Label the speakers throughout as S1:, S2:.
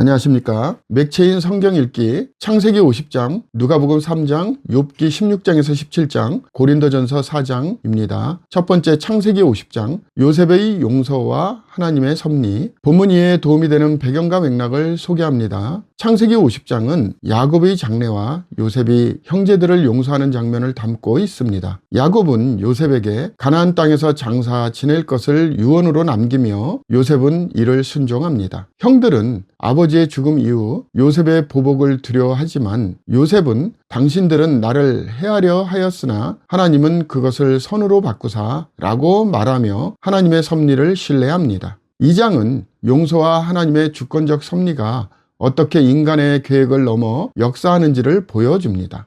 S1: 안녕하십니까. 맥체인 성경 읽기 창세기 50장, 누가복음 3장, 욥기 16장에서 17장, 고린도전서 4장입니다. 첫 번째 창세기 50장, 요셉의 용서와 하나님의 섭리, 본문 이해에 도움이 되는 배경과 맥락을 소개합니다. 창세기 50장은 야곱의 장래와 요셉이 형제들을 용서하는 장면을 담고 있습니다. 야곱은 요셉에게 가나안 땅에서 장사 지낼 것을 유언으로 남기며 요셉은 이를 순종합니다. 형들은 아버지의 죽음 이후 요셉의 보복을 두려워하지만 요셉은 당신들은 나를 해하려 하였으나 하나님은 그것을 선으로 바꾸사 라고 말하며 하나님의 섭리를 신뢰합니다. 이 장은 용서와 하나님의 주권적 섭리가 어떻게 인간의 계획을 넘어 역사하는지를 보여줍니다.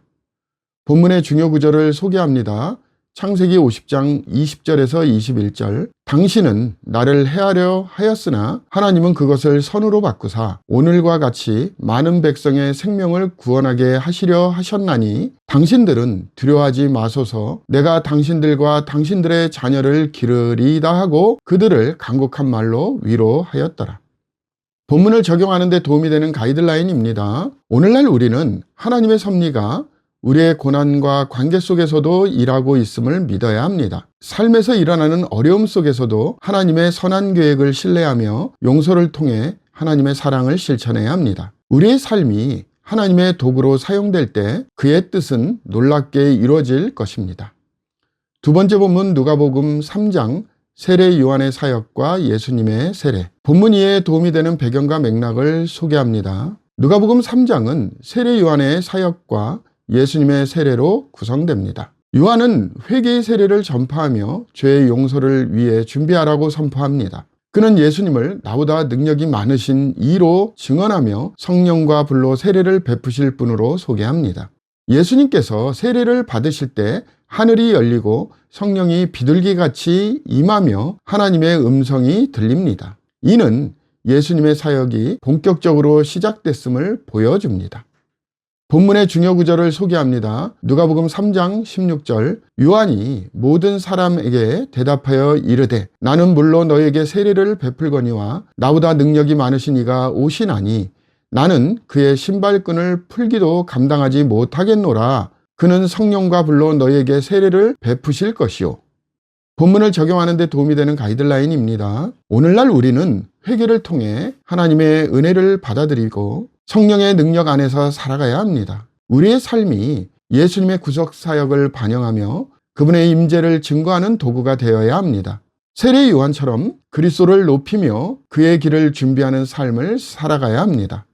S1: 본문의 중요 구절을 소개합니다. 창세기 50장 20절에서 21절, 당신은 나를 해하려 하였으나 하나님은 그것을 선으로 바꾸사 오늘과 같이 많은 백성의 생명을 구원하게 하시려 하셨나니 당신들은 두려워하지 마소서. 내가 당신들과 당신들의 자녀를 기르리이다 하고 그들을 간곡한 말로 위로하였더라. 본문을 적용하는 데 도움이 되는 가이드라인입니다. 오늘날 우리는 하나님의 섭리가 우리의 고난과 관계 속에서도 일하고 있음을 믿어야 합니다. 삶에서 일어나는 어려움 속에서도 하나님의 선한 계획을 신뢰하며 용서를 통해 하나님의 사랑을 실천해야 합니다. 우리의 삶이 하나님의 도구로 사용될 때 그의 뜻은 놀랍게 이루어질 것입니다. 두 번째 본문 누가복음 3장, 세례 요한의 사역과 예수님의 세례. 본문 이해에 도움이 되는 배경과 맥락을 소개합니다. 누가복음 3장은 세례 요한의 사역과 예수님의 세례로 구성됩니다. 요한은 회개의 세례를 전파하며 죄의 용서를 위해 준비하라고 선포합니다. 그는 예수님을 나보다 능력이 많으신 이로 증언하며 성령과 불로 세례를 베푸실 분으로 소개합니다. 예수님께서 세례를 받으실 때 하늘이 열리고 성령이 비둘기같이 임하며 하나님의 음성이 들립니다. 이는 예수님의 사역이 본격적으로 시작됐음을 보여줍니다. 본문의 중요 구절을 소개합니다. 누가복음 3장 16절, 요한이 모든 사람에게 대답하여 이르되 나는 물론 너에게 세례를 베풀거니와 나보다 능력이 많으신 이가 오시나니 나는 그의 신발끈을 풀기도 감당하지 못하겠노라. 그는 성령과 불로 너에게 세례를 베푸실 것이요. 본문을 적용하는 데 도움이 되는 가이드라인입니다. 오늘날 우리는 회개를 통해 하나님의 은혜를 받아들이고 성령의 능력 안에서 살아가야 합니다. 우리의 삶이 예수님의 구속 사역을 반영하며 그분의 임재를 증거하는 도구가 되어야 합니다. 세례 요한처럼 그리스도를 높이며 그의 길을 준비하는 삶을 살아가야 합니다.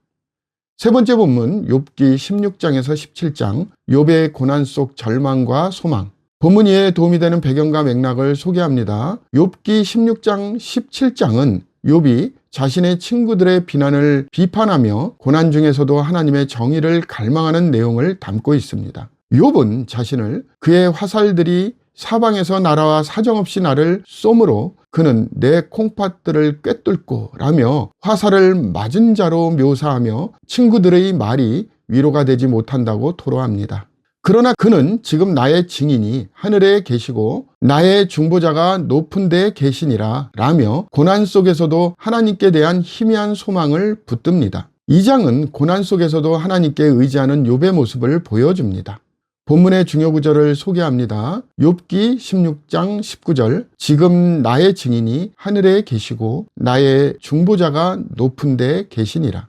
S1: 세 번째 본문 욥기 16장에서 17장, 욥의 고난 속 절망과 소망. 본문 이해에 도움이 되는 배경과 맥락을 소개합니다. 욥기 16장 17장은 욥이 자신의 친구들의 비난을 비판하며 고난 중에서도 하나님의 정의를 갈망하는 내용을 담고 있습니다. 욥은 자신을 그의 화살들이 사방에서 날아와 사정없이 나를 쏘므로 그는 내 콩팥들을 꿰뚫고 라며 화살을 맞은 자로 묘사하며 친구들의 말이 위로가 되지 못한다고 토로합니다. 그러나 그는 지금 나의 증인이 하늘에 계시고 나의 중보자가 높은 데에 계시니라 라며 고난 속에서도 하나님께 대한 희미한 소망을 붙듭니다. 이 장은 고난 속에서도 하나님께 의지하는 욥의 모습을 보여줍니다. 본문의 중요 구절을 소개합니다. 욥기 16장 19절, 지금 나의 증인이 하늘에 계시고 나의 중보자가 높은 데에 계시니라.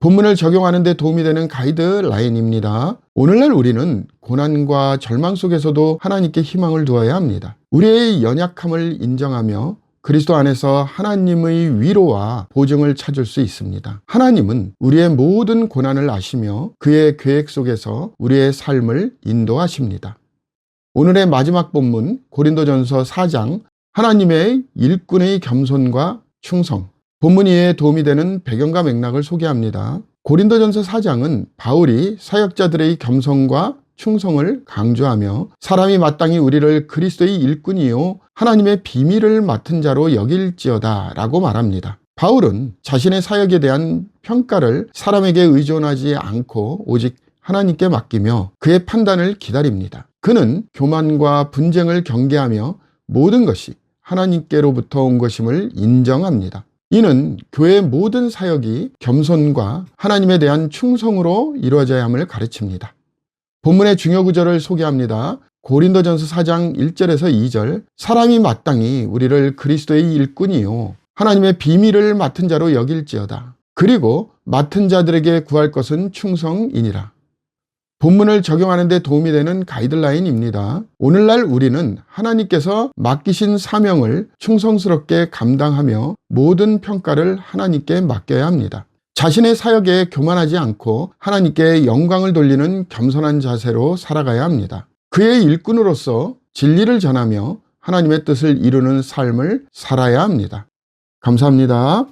S1: 본문을 적용하는 데 도움이 되는 가이드라인입니다. 오늘날 우리는 고난과 절망 속에서도 하나님께 희망을 두어야 합니다. 우리의 연약함을 인정하며 그리스도 안에서 하나님의 위로와 보증을 찾을 수 있습니다. 하나님은 우리의 모든 고난을 아시며 그의 계획 속에서 우리의 삶을 인도하십니다. 오늘의 마지막 본문 고린도전서 4장, 하나님의 일꾼의 겸손과 충성. 본문 이해에 도움이 되는 배경과 맥락을 소개합니다. 고린도전서 4장은 바울이 사역자들의 겸손과 충성을 강조하며 사람이 마땅히 우리를 그리스도의 일꾼이요 하나님의 비밀을 맡은 자로 여길지어다 라고 말합니다. 바울은 자신의 사역에 대한 평가를 사람에게 의존하지 않고 오직 하나님께 맡기며 그의 판단을 기다립니다. 그는 교만과 분쟁을 경계하며 모든 것이 하나님께로부터 온 것임을 인정합니다. 이는 교회의 모든 사역이 겸손과 하나님에 대한 충성으로 이루어져야 함을 가르칩니다. 본문의 중요 구절을 소개합니다. 고린도전서 4장 1절에서 2절, 사람이 마땅히 우리를 그리스도의 일꾼이요 하나님의 비밀을 맡은 자로 여길지어다. 그리고 맡은 자들에게 구할 것은 충성이니라. 본문을 적용하는 데 도움이 되는 가이드라인입니다. 오늘날 우리는 하나님께서 맡기신 사명을 충성스럽게 감당하며 모든 평가를 하나님께 맡겨야 합니다. 자신의 사역에 교만하지 않고 하나님께 영광을 돌리는 겸손한 자세로 살아가야 합니다. 그의 일꾼으로서 진리를 전하며 하나님의 뜻을 이루는 삶을 살아야 합니다. 감사합니다.